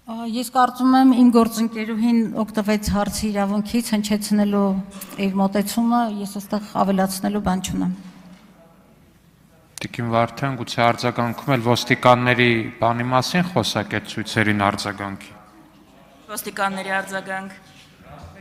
Ես կարծում եմ իմ գործընկերուհին օգտվեց հարցի իրավունքից հնչեցնելու իր մոտեցումը, ես այստեղ ավելացնելու բան չունեմ։ Տիկին Վարդան, գուցե արձագանքում էլ ոստիկանների բանի մասին խոսակ այդ ցույցերին արձագանքի։ Ոստիկանների արձագանք։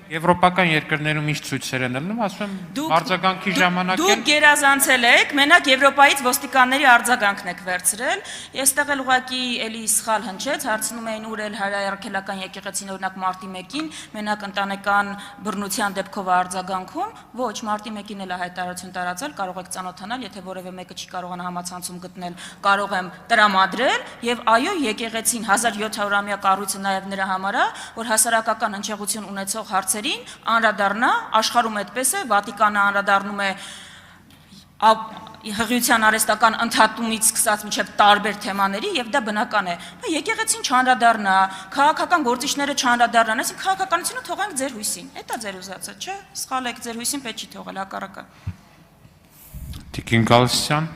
Եվրոպական երկրներում ինչ ցույցեր են ելնում, ասում եմ արձագանքի ժամանակ Դուք գերազանցել եք, մենակ Եվրոպայից ոստիկանների արձագանքն եք վերցրել։ Եստեղ էլ ուղղակի էլի սխալ հնչեց, հարցնում էին ուր էլ հայրաքելական եկեղեցին օրինակ մարտի 1-ին, մենակ ընտանեկան բռնության դեպքով արձագանքում, ոչ, մարտի 1-ին էլ հայտարարություն տարածել, կարող եք ծանոթանալ, եթե որևէ մեկը չի կարողանա համացանցում գտնել, կարող եմ տրամադրել, եւ այո, եկեղեցին 1700-ամյա կառույցը նաեւ նրա համար է, որ հասարակական հնչեղություն ունեցող հարցերին անդրադառնա, աշխարհում այդպես է, Վատիկանը անդրադառնում է հղիության արհեստական ընդհատումից սկսած մինչև տարբեր թեմաների եւ դա բնական է։ Եկեղեցին չանդրադառնա, քաղաքական գործիչները չանդրադառնան, այսինքն քաղաքականությունը թողենք ձեր հույսին։ Դա ձեր ուզածը, չէ՞։ Սխալ եք, ձեր հույսին պետք չի թողել, հակառակը։ Տիկին Գալստյան։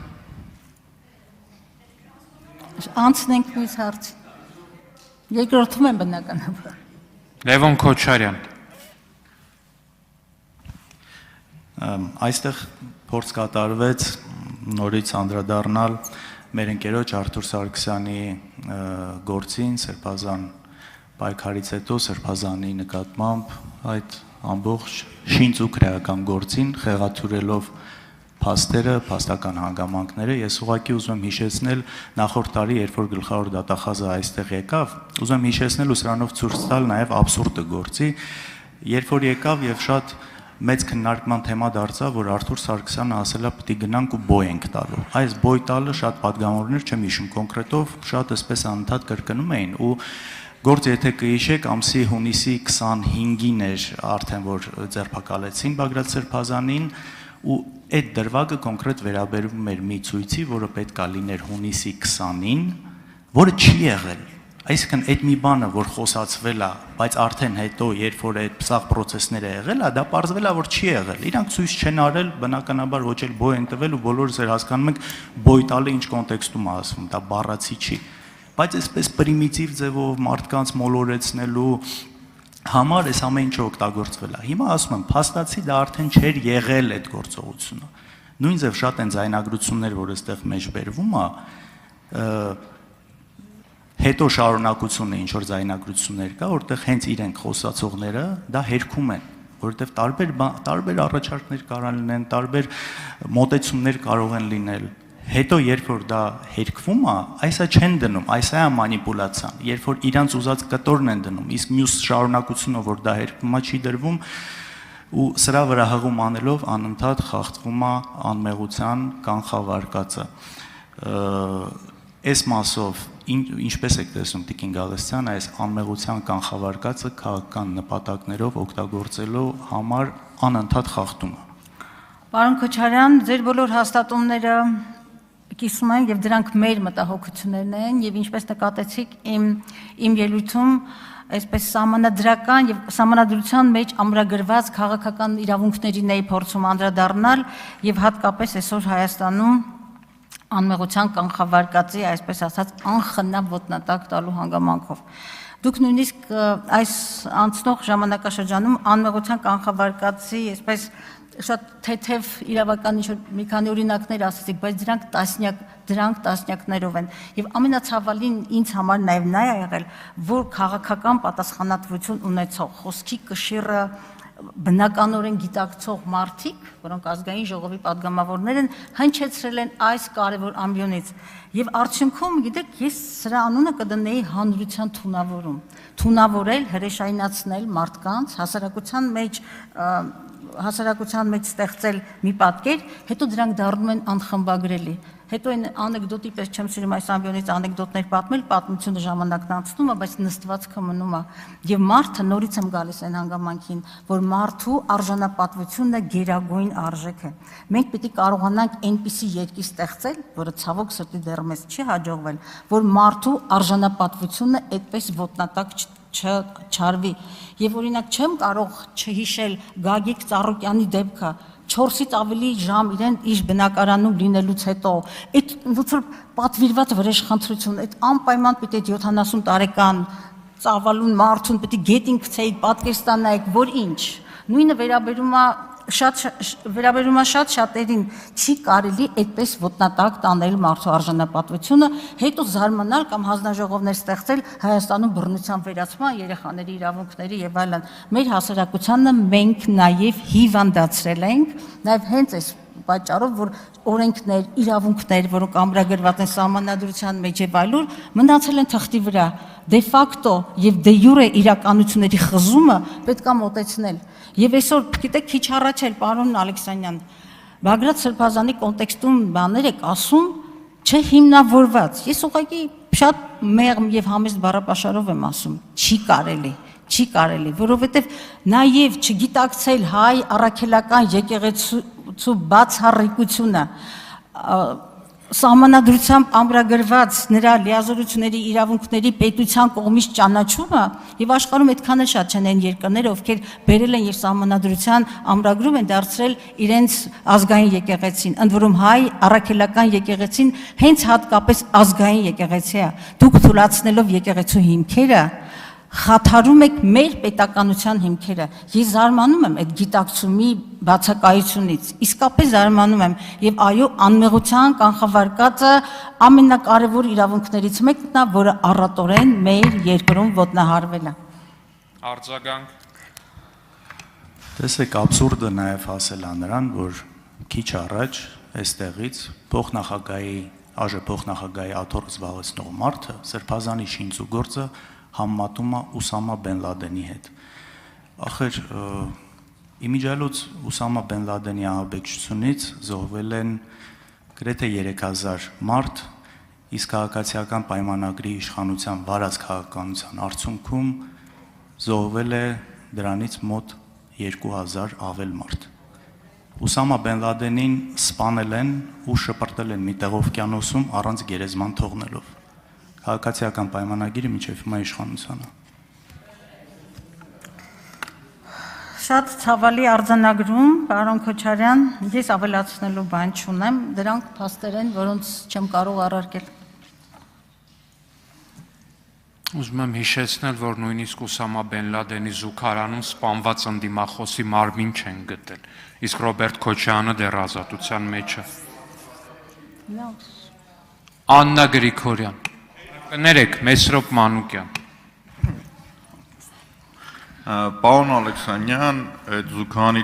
Անցնենք մյուս հարցին։ Երկրորդում եմ բնականաբար։ Լևոն Քոչարյան։ Այստեղ փորձ կատարվեց նորից անդրադառնալ մեր ընկերոջ Արթուր Սարգսյանի գործին, Սրբազան պայքարից հետո Սրբազանի նկատմամբ այդ ամբողջ շինծ ու քրեական գործին խեղաթյուրելով փաստերը, փաստական հանգամանքները, ես ուղղակի ուզում եմ հիշեցնել նախորդ տարի, երբ որ գլխավոր դատախազը այստեղ եկավ, ուզում եմ հիշեցնել ու սրանով ցույց տալ նաև աբսուրդը գործի, երբ որ եկավ եւ շատ մեծ քննարկման թեմա դարձավ, որ Արթուր Սարգսյանը ասել է պիտի գնանք ու բոյ ենք տալու։ Այս բոյ տալը շատ պատգամավորներ չեմ հիշում կոնկրետով, շատ էսպես անընդհատ կրկնում էին ու գործ եթե կհիշեք, ամսի հունիսի 25-ին էր արդեն որ ձերբակալեցին Բագրատ Սրբազանին ու այդ դրվագը կոնկրետ վերաբերում էր մի ցույցի, որը պետք է լիներ հունիսի 20-ին, որը չի եղել։ Այսինքն այդ մի բանը, որ խոսացվել է, բայց արդեն հետո, երբ որ այդ սաղ պրոցեսները եղել է, դա պարզվել է, որ չի եղել։ Իրանք ցույց չեն արել, բնականաբար ոչ էլ բոյ են տվել ու բոլորս էլ հասկանում ենք բոյ տալը ինչ կոնտեքստում է ասվում, դա բառացի չի։ Բայց այսպես պրիմիտիվ ձևով մարդկանց մոլորեցնելու համար այս ամեն ինչը օգտագործվել է։ Հիմա ասում եմ, փաստացի դա արդեն չէր եղել այդ գործողությունը։ Նույն ձև շատ են ձայնագրություններ, որ այստեղ մեջ բերվում է, հետո շարունակությունը ինչ որ ձայնագրություններ կա, որտեղ հենց իրենք խոսացողները դա հերքում են, որովհետև տարբեր առաջարկներ կարող լինեն, տարբեր մոտեցումներ կարող են լինել։ Հետո երբ որ դա հերքվում է, այսա չեն դնում, այսա է մանիպուլացիան, երբ որ իրանց ուզած կտորն են դնում, իսկ մյուս շարունակությունը, որ դա հերքվում է, չի դրվում ու սրա վրա հղում անելով անընդհատ խախտվում է անմեղության կանխավարկածը։ Այս մասով ինչպես եք տեսնում Տիկին Գալստյան, այս անմեղության կանխավարկածը քաղաքական նպատակներով օգտագործելու համար անընդհատ խախտում է։ Պարոն Քոչարյան, ձեր բոլոր հաստատումները կիսում են եւ դրանք մեր մտահոգություններն են եւ ինչպես նկատեցիք իմ ելույթում այսպես սահմանադրական եւ սահմանադրության մեջ ամրագրված քաղաքական իրավունքներին էի փորձում անդրադառնալ եւ հատկապես այսօր Հայաստանում անմեղության կանխավարկածի, այսպես ասած, անխնամ ոտնատակ տալու հանգամանքով։ Դուք նույնիսկ այս անցնող ժամանակաշրջանում անմեղության կանխավարկածի, այսպես շատ թեթև իրավական մի քանի օրինակներ ասացիք, բայց դրանք տասնյակներով են։ Եվ ամենացավալին ինձ համար նաև նա է եղել, որ քաղաքական պատասխանատվություն ունեցող խոսքի կշիռը բնականորեն գիտակցող մարդիկ, որոնք ազգային ժողովի падգամավորներ են, հնչեցրել են այս կարևոր ամբիոնից։ Եվ արդյունքում, գիտեք, ես սրա անունը կդնեի հանրության թունավորում։ Թունավորել, հրեշայնացնել մարդկանց, հասարակության մեջ ստեղծել մի պատկեր, հետո դրանք դառնում են անխմբագրելի։ Հետո այն անեկդոտի պես չեմ սիրում այս ամբիոնից անեկդոտներ պատմել, պատմությունը ժամանակն անցնում է, բայց նստվածքը մնում է։ Եվ մարդը նորից եմ գալիս այն հանգամանքին, որ մարդու արժանապատվությունը գերագույն արժեք է։ Մենք պիտի կարողանանք այնպիսի երկիր ստեղծել, որը ցավոք սրտի դեռ մեզ չի հաջողվել, որ մարդու արժանապատվությունը այդպես ոտնատակ չարվի։ Եւ օրինակ չեմ կարող չհիշել Գագիկ Ծառուկյանի դեպքը, 4-ից ավելի ժամ իրեն իր բնակարանում լինելուց հետո, այդ ոնց որ պատվիրված վրեժխնդրություն, այդ անպայման պիտի 70 տարեկան ծավալուն մարդուն պետք է գետին գցեիք, պատկերստանայիք, որ ինչ։ Նույնը վերաբերում է շատ-շատերին, չի կարելի այդպես ոտնատակ տանել մարդու արժանապատվությունը, հետո զարմանալ կամ հանձնաժողովներ ստեղծել Հայաստանում բռնության վերացման, երեխաների իրավունքների եւ այլն։ Մեր հասարակությանը մենք նաեւ հիվանդացրել ենք, նաեւ հենց այս պատճառով, որ օրենքներ, իրավունքներ, որոնք ամրագրված են սահմանադրության մեջ եւ այլուր, մնացել են թղթի վրա։ Դե ֆակտո եւ դե յուրե իրականությունների խզումը պետք է մոտեցնել։ Եվ այսօր, գիտեք, քիչ առաջ էլ պարոն Ալեքսանյան, Բագրատ Սրբազանի կոնտեքստում բաներ եք ասում, չհիմնավորված։ Ես ուղղակի շատ մեղմ եւ համեստ բառապաշարով եմ ասում, չի կարելի, որովհետեւ նաեւ չգիտակցել հայ առաքելական եկեղեցու բացառիկությունը, սահմանադրությամբ ամրագրված նրա լիազորությունների իրավունքների պետության կողմից ճանաչումը եւ աշխարհում այդքան էլ շատ չեն այն երկրները, ովքեր բերել են եւ սահմանադրության ամրագրում են դարձրել իրենց ազգային եկեղեցին, ընդ որում հայ առաքելական եկեղեցին հենց հատկապես ազգային եկեղեցի է։ Դուք թույլատնելով եկեղեցու հիմքերը խաթարում եք մեր պետականության հիմքերը։ Ես զարմանում եմ այդ գիտակցումի բացակայությունից, իսկապես զարմանում եմ, եւ այո, անմեղության կանխավարկածը ամենակարևոր իրավունքներից մեկն է, որը առատորեն մեր երկրում ոտնահարվել է։ Արձագանք։ Տեսեք, աբսուրդը նաև ասել է նրան, որ քիչ առաջ այստեղից փոխնախագահի աթոռ զբաղեցնող մարդը Սրբազանի շինծուգործը համեմատում է Ուսամա Բեն Լադենի հետ։ Ախր իմիջիայլոց Ուսամա Բեն Լադենի ահաբեկչությունից զոհվել են գրեթե 3000 մարդ, իսկ քաղաքացիական պայմանագրի իշխանության վարած քաղաքականության արդյունքում զոհվել է դրանից մոտ 2000 ավել մարդ։ Ուսամա Բեն Լադենին սպանել են ու շպրտել են մի տեղ օվկիանոսում առանց գերեզման թողնելով։ Քաղաքացիական պայմանագիրը մինչև հիմա իշխանության է։ Շատ ցավալի արձանագրում, պարոն Քոչարյան, ես ավելացնելու բան չունեմ, դրանք փաստեր են, որոնց չեմ կարող առարկել։ Ուզում եմ հիշեցնել, որ նույնիսկ Ուսամա Բեն Լադենի զուգարանում սպանված ընդդիմախոսի մարմին չեն գտել, իսկ Ռոբերտ Քոչյանը դեռ ազատության մեջ է։ Աննա Գրիգորյան։ Կներեք, Մեսրոպ Մանուկյան։ Պարոն Ալեքսանյան, այդ զուգարանի